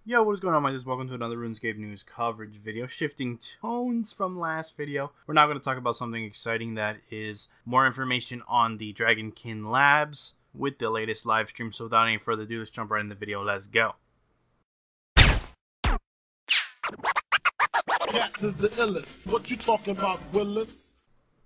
Yo, what is going on, guys? Welcome to another RuneScape news coverage video. Shifting tones from last video, we're now going to talk about something exciting that is more information on the Dragonkin Labs with the latest live stream. So without any further ado, let's jump right in the video. Let's go. Cats is the illest. What you talking about, Willis?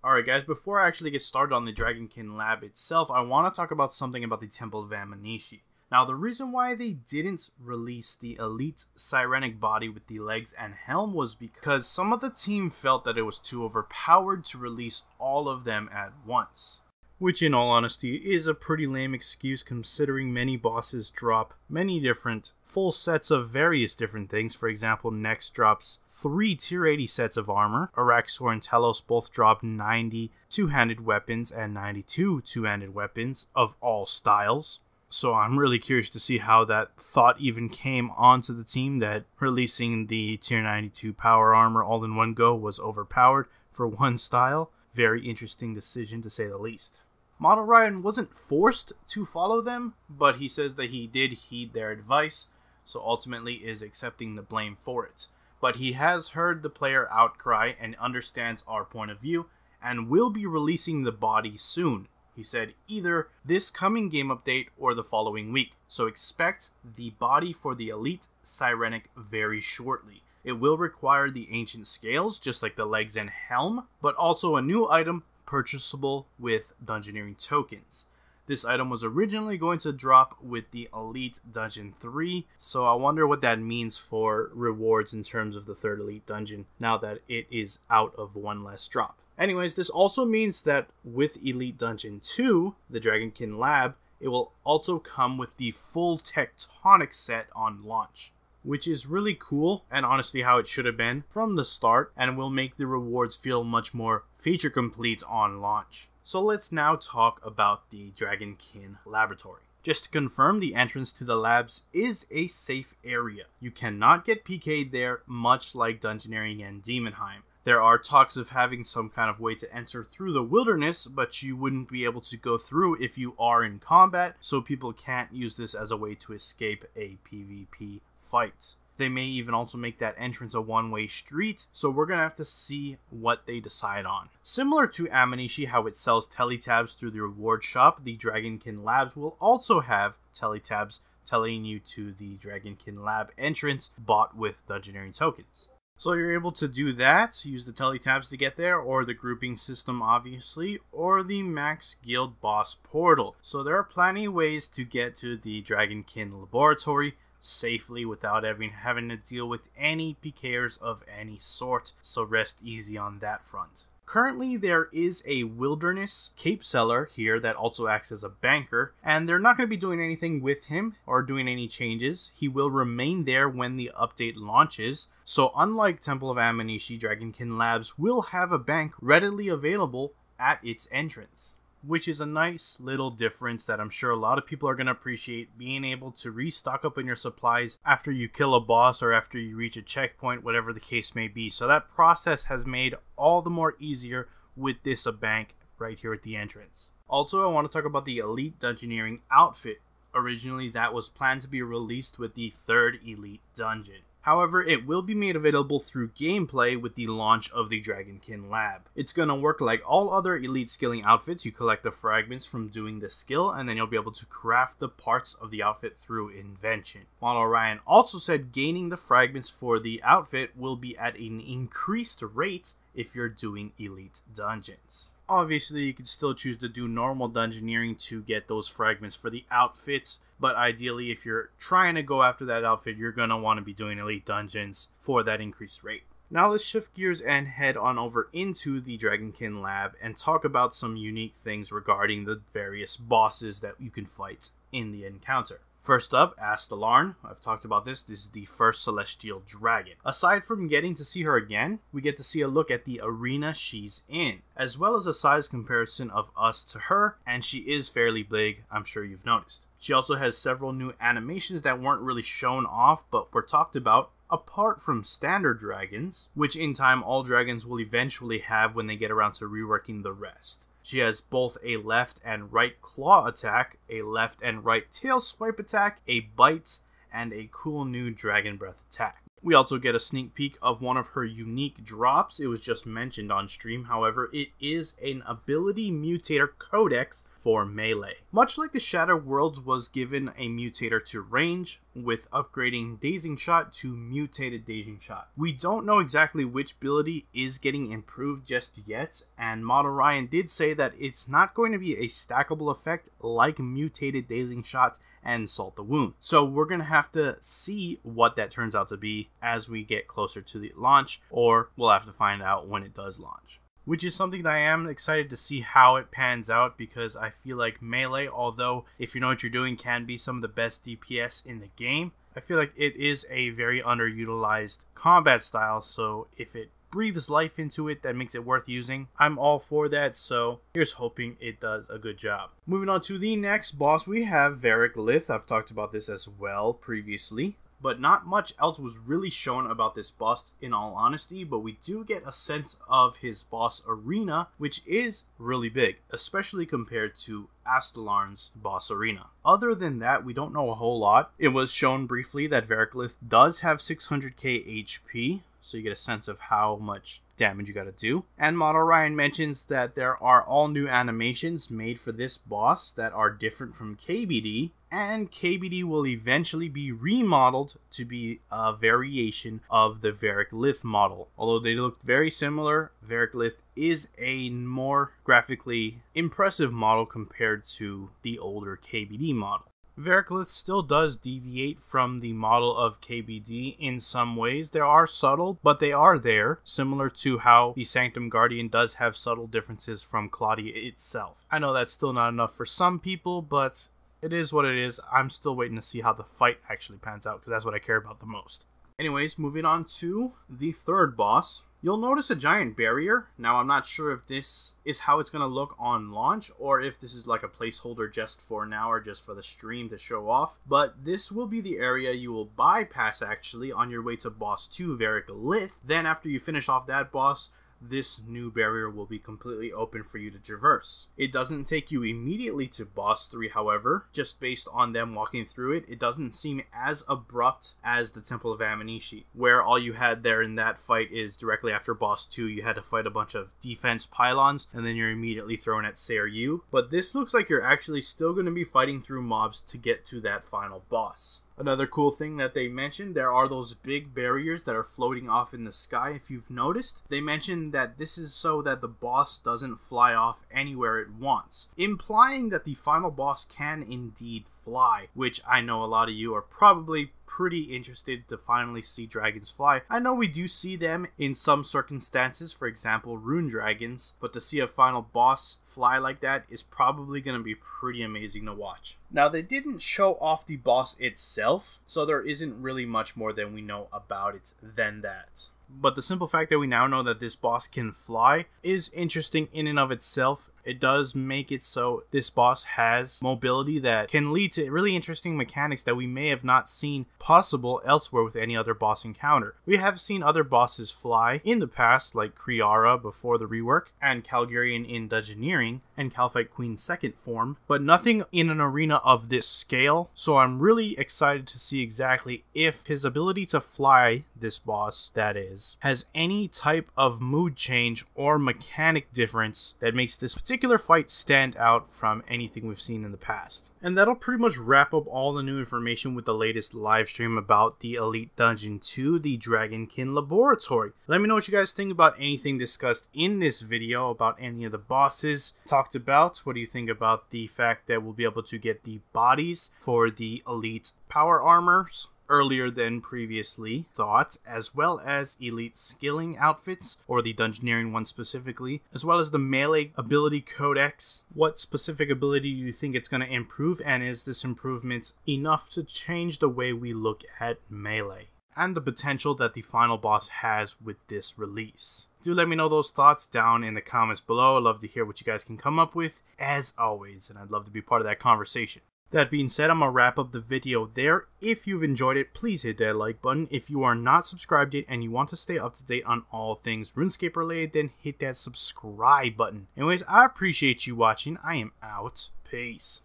Alright guys, before I actually get started on the Dragonkin Lab itself, I want to talk about something about the Temple of Amanishi. Now, the reason why they didn't release the elite Sirenic body with the legs and helm was because some of the team felt that it was too overpowered to release all of them at once. Which, in all honesty, is a pretty lame excuse considering many bosses drop many different full sets of various different things. For example, Nex drops 3 tier 80 sets of armor. Araxor and Telos both drop 90 two-handed weapons and 92 two-handed weapons of all styles. So I'm really curious to see how that thought even came onto the team, that releasing the tier 92 power armor all in one go was overpowered for one style. Very interesting decision to say the least. Model Ryan wasn't forced to follow them, but he says that he did heed their advice, so ultimately is accepting the blame for it. But he has heard the player outcry and understands our point of view, and will be releasing the body soon. He said either this coming game update or the following week, so expect the body for the Elite Sirenic very shortly. It will require the ancient scales, just like the legs and helm, but also a new item purchasable with Dungeoneering tokens. This item was originally going to drop with the Elite Dungeon 3, so I wonder what that means for rewards in terms of the third Elite Dungeon, now that it is out of one less drop. Anyways, this also means that with Elite Dungeon 2, the Dragonkin Lab, it will also come with the full Tectonic set on launch, which is really cool and honestly how it should have been from the start, and will make the rewards feel much more feature complete on launch. So let's now talk about the Dragonkin Laboratory. Just to confirm, the entrance to the labs is a safe area. You cannot get PK'd there, much like Dungeoneering and Demonheim. There are talks of having some kind of way to enter through the wilderness, but you wouldn't be able to go through if you are in combat, so people can't use this as a way to escape a PvP fight. They may even also make that entrance a one-way street, so we're going to have to see what they decide on. Similar to Amanishi, how it sells teletabs through the reward shop, the Dragonkin Labs will also have teletabs telling you to the Dragonkin Lab entrance bought with Dungeoneering tokens. So you're able to do that, use the teletabs to get there, or the grouping system obviously, or the max guild boss portal. So there are plenty of ways to get to the Dragonkin Laboratory safely without having to deal with any PKers of any sort, so rest easy on that front. Currently, there is a wilderness cape seller here that also acts as a banker, and they're not going to be doing anything with him or doing any changes. He will remain there when the update launches, so unlike Temple of Amanishi, Dragonkin Labs will have a bank readily available at its entrance, which is a nice little difference that I'm sure a lot of people are going to appreciate, being able to restock up on your supplies after you kill a boss or after you reach a checkpoint, whatever the case may be. So that process has made all the more easier with this bank right here at the entrance. Also, I want to talk about the Elite Dungeoneering outfit. Originally, that was planned to be released with the third Elite Dungeon. However, it will be made available through gameplay with the launch of the Dragonkin Lab. It's going to work like all other elite skilling outfits. You collect the fragments from doing the skill, and then you'll be able to craft the parts of the outfit through invention. Model Ryan also said gaining the fragments for the outfit will be at an increased rate if you're doing elite dungeons. Obviously, you could still choose to do normal dungeoneering to get those fragments for the outfits, but ideally, if you're trying to go after that outfit, you're going to want to be doing elite dungeons for that increased rate. Now let's shift gears and head on over into the Dragonkin Lab and talk about some unique things regarding the various bosses that you can fight in the encounter. First up, Astalarn. I've talked about this. This is the first celestial dragon. Aside from getting to see her again, we get to see a look at the arena she's in, as well as a size comparison of us to her, and she is fairly big, I'm sure you've noticed. She also has several new animations that weren't really shown off, but were talked about, apart from standard dragons, which in time all dragons will eventually have when they get around to reworking the rest. She has both a left and right claw attack, a left and right tail swipe attack, a bite, and a cool new Dragon Breath attack. We also get a sneak peek of one of her unique drops. It was just mentioned on stream, however, it is an ability mutator codex for melee. Much like the Shattered Worlds was given a mutator to range, with upgrading Dazing Shot to mutated Dazing Shot. We don't know exactly which ability is getting improved just yet, and Model Ryan did say that it's not going to be a stackable effect like mutated Dazing Shots and Salt the Wound. So we're going to have to see what that turns out to be as we get closer to the launch, or we'll have to find out when it does launch. Which is something that I am excited to see how it pans out, because I feel like melee, although if you know what you're doing, can be some of the best DPS in the game, I feel like it is a very underutilized combat style, so if it breathes life into it that makes it worth using, I'm all for that, so here's hoping it does a good job. Moving on to the next boss, we have Vera Cliff. I've talked about this as well previously, but not much else was really shown about this boss in all honesty, but we do get a sense of his boss arena, which is really big, especially compared to Astelarn's boss arena. Other than that, we don't know a whole lot. It was shown briefly that Vera Cliff does have 600k HP, so you get a sense of how much damage you gotta do. And Model Ryan mentions that there are all new animations made for this boss that are different from KBD, and KBD will eventually be remodeled to be a variation of the Vera Cliff model. Although they look very similar, Vera Cliff is a more graphically impressive model compared to the older KBD model. Vera Cliff still does deviate from the model of KBD in some ways. They are subtle, but they are there, similar to how the Sanctum Guardian does have subtle differences from Claudia itself. I know that's still not enough for some people, but it is what it is. I'm still waiting to see how the fight actually pans out, because that's what I care about the most. Anyways, moving on to the third boss. You'll notice a giant barrier. Now, I'm not sure if this is how it's going to look on launch, or if this is like a placeholder just for now or just for the stream to show off. But this will be the area you will bypass actually on your way to boss 2, Vera Cliff. Then after you finish off that boss, this new barrier will be completely open for you to traverse. It doesn't take you immediately to boss 3, however. Just based on them walking through it, it doesn't seem as abrupt as the Temple of Amanishi, where all you had there in that fight is directly after boss 2, you had to fight a bunch of defense pylons, and then you're immediately thrown at Seiryu. But this looks like you're actually still going to be fighting through mobs to get to that final boss. Another cool thing that they mentioned, there are those big barriers that are floating off in the sky, if you've noticed. They mentioned that this is so that the boss doesn't fly off anywhere it wants, implying that the final boss can indeed fly, which I know a lot of you are probably pretty interested to finally see dragons fly. I know we do see them in some circumstances, for example rune dragons, but to see a final boss fly like that is probably going to be pretty amazing to watch. Now, they didn't show off the boss itself, so there isn't really much more than we know about it than that. But the simple fact that we now know that this boss can fly is interesting in and of itself. It does make it so this boss has mobility that can lead to really interesting mechanics that we may have not seen possible elsewhere with any other boss encounter. We have seen other bosses fly in the past, like Kriara before the rework, and Calgarian in Dungeoneering, and Calphite Queen's second form, but nothing in an arena of this scale, so I'm really excited to see exactly if his ability to fly, this boss that is, has any type of mood change or mechanic difference that makes this particular fight stand out from anything we've seen in the past. And that'll pretty much wrap up all the new information with the latest live stream about the Elite Dungeon 2, the Dragonkin Laboratory. Let me know what you guys think about anything discussed in this video, about any of the bosses talked about. What do you think about the fact that we'll be able to get the bodies for the Elite power armors earlier than previously thought, as well as elite skilling outfits, or the Dungeoneering one specifically, as well as the melee ability codex. What specific ability do you think it's going to improve, and is this improvement enough to change the way we look at melee? And the potential that the final boss has with this release. Do let me know those thoughts down in the comments below. I'd love to hear what you guys can come up with, as always, and I'd love to be part of that conversation. That being said, I'm going to wrap up the video there. If you've enjoyed it, please hit that like button. If you are not subscribed yet and you want to stay up to date on all things RuneScape related, then hit that subscribe button. Anyways, I appreciate you watching. I am out. Peace.